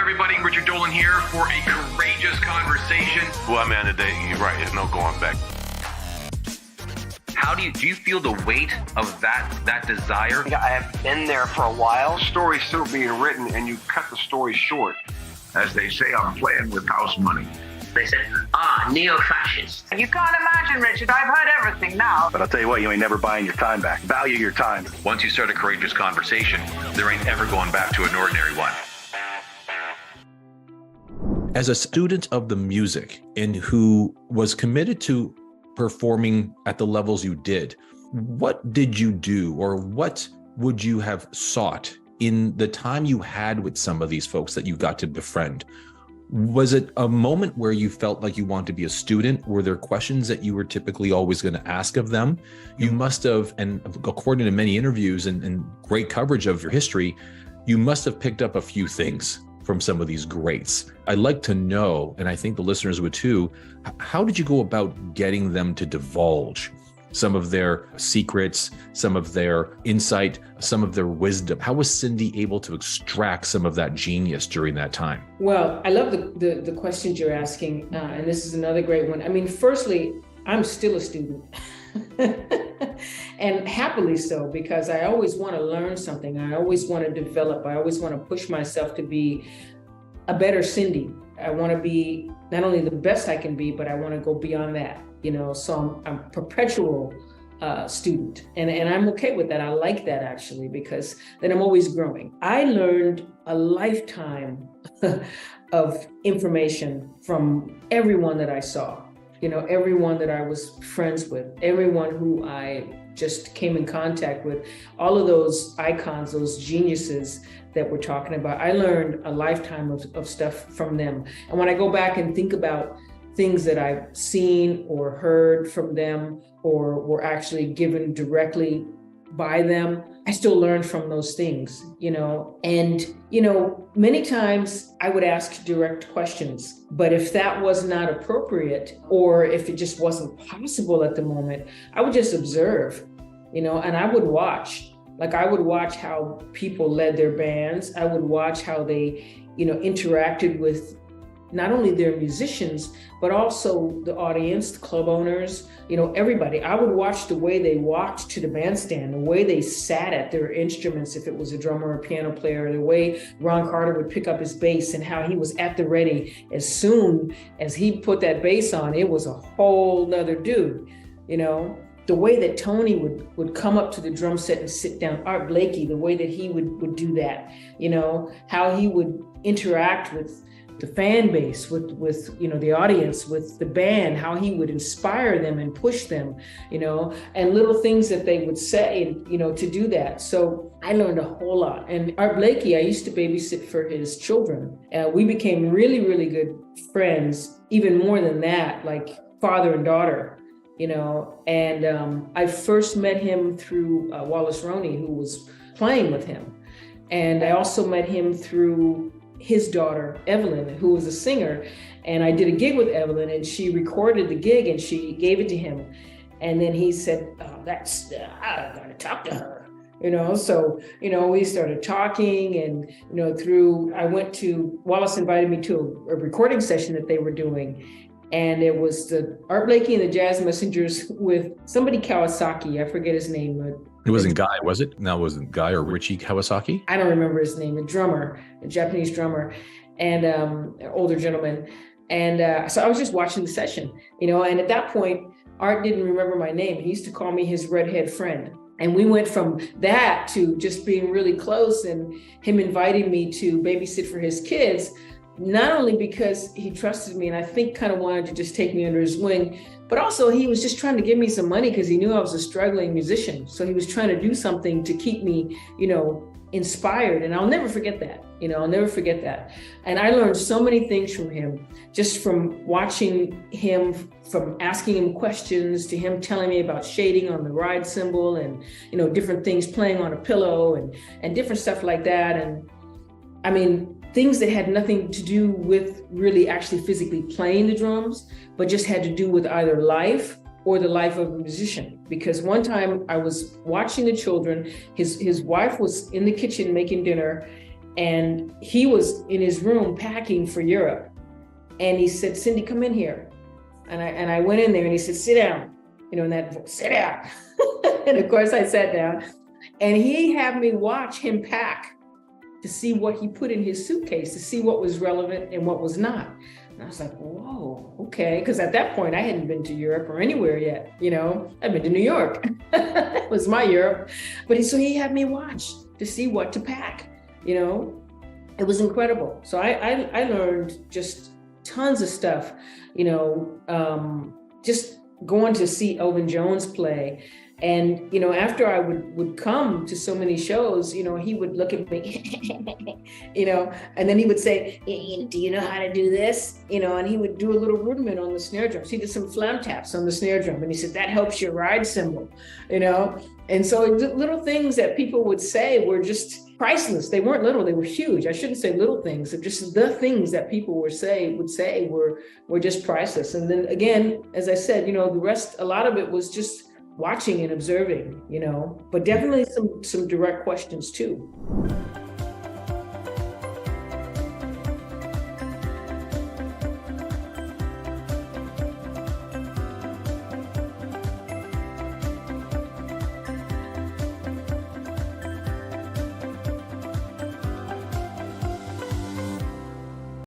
everybody? Richard Dolan here for a courageous conversation. Well, man, today, you're right. There's no going back. How do you feel the weight of that desire? I have been there for a while. Story's still being written, and you cut the story short. As they say, I'm playing with house money. They said, neo-fascist. You can't imagine, Richard. I've heard everything now. But I'll tell you what, you ain't never buying your time back. Value your time. Once you start a courageous conversation, there ain't ever going back to an ordinary one. As a student of the music and who was committed to performing at the levels you did, what did you do, or what would you have sought in the time you had with some of these folks that you got to befriend? Was it a moment where you felt like you wanted to be a student? Were there questions that you were typically always going to ask of them? You must have, and according to many interviews and great coverage of your history, you must have picked up a few things from some of these greats. I'd like to know, and I think the listeners would too, how did you go about getting them to divulge some of their secrets, some of their insight, some of their wisdom? How was Cindy able to extract some of that genius during that time? Well, I love the questions you're asking, and this is another great one. I mean, firstly, I'm still a student. And happily so, because I always want to learn something. I always want to develop. I always want to push myself to be a better Cindy. I want to be not only the best I can be, but I want to go beyond that. So I'm a perpetual student, and I'm okay with that. I like that, actually, because then I'm always growing. I learned a lifetime of information from everyone that I saw. Everyone that I was friends with, everyone who I just came in contact with, all of those icons, those geniuses that we're talking about. I learned a lifetime of stuff from them. And when I go back and think about things that I've seen or heard from them, or were actually given directly by them, I still learn from those things, and, many times I would ask direct questions, but if that was not appropriate, or if it just wasn't possible at the moment, I would just observe, and I would watch. I would watch how people led their bands. I would watch how they, interacted with not only their musicians, but also the audience, the club owners, everybody. I would watch the way they walked to the bandstand, the way they sat at their instruments, if it was a drummer or a piano player, the way Ron Carter would pick up his bass and how he was at the ready. As soon as he put that bass on, it was a whole nother dude, The way that Tony would come up to the drum set and sit down, Art Blakey, the way that he would do that, how he would interact with the fan base, with the audience, with the band, how he would inspire them and push them, and little things that they would say, to do that. So I learned a whole lot. And Art Blakey, I used to babysit for his children. We became really, really good friends, even more than that, like father and daughter, and I first met him through Wallace Roney, who was playing with him. And I also met him through his daughter, Evelyn, who was a singer. And I did a gig with Evelyn, and she recorded the gig and she gave it to him. And then he said, I gotta talk to her, So, we started talking, and, Wallace invited me to a recording session that they were doing. And it was the Art Blakey and the Jazz Messengers with somebody Kawasaki. I forget his name. It wasn't Guy, was it? No, it wasn't Guy or Richie Kawasaki? I don't remember his name. A Japanese drummer, and an older gentleman. And so I was just watching the session, and at that point, Art didn't remember my name. He used to call me his redhead friend. And we went from that to just being really close, and him inviting me to babysit for his kids, not only because he trusted me and I think kind of wanted to just take me under his wing, but also he was just trying to give me some money because he knew I was a struggling musician. So he was trying to do something to keep me, inspired. And I'll never forget that. I'll never forget that. And I learned so many things from him, just from watching him, from asking him questions, to him telling me about shading on the ride cymbal and, different things, playing on a pillow and different stuff like that. And I mean, things that had nothing to do with really actually physically playing the drums, but just had to do with either life or the life of a musician. Because one time I was watching the children, his wife was in the kitchen making dinner, And he was in his room packing for Europe. And he said, Cindy, come in here. And I went in there and he said, sit down, and that voice, sit down. And of course I sat down, and he had me watch him pack to see what he put in his suitcase, to see what was relevant and what was not. And I was like, whoa, okay. Because at that point I hadn't been to Europe or anywhere yet, I'd been to New York. It was my Europe. But so he had me watch to see what to pack, It was incredible. So I learned just tons of stuff, just going to see Elvin Jones play. And, after I would come to so many shows, he would look at me, and then he would say, do you know how to do this? And he would do a little rudiment on the snare drum. So he did some flam taps on the snare drum. And he said, that helps your ride cymbal, And so little things that people would say were just priceless. They weren't little, they were huge. I shouldn't say little things. Just the things that people would say were just priceless. And then again, as I said, the rest, a lot of it was just watching and observing, but definitely some direct questions too.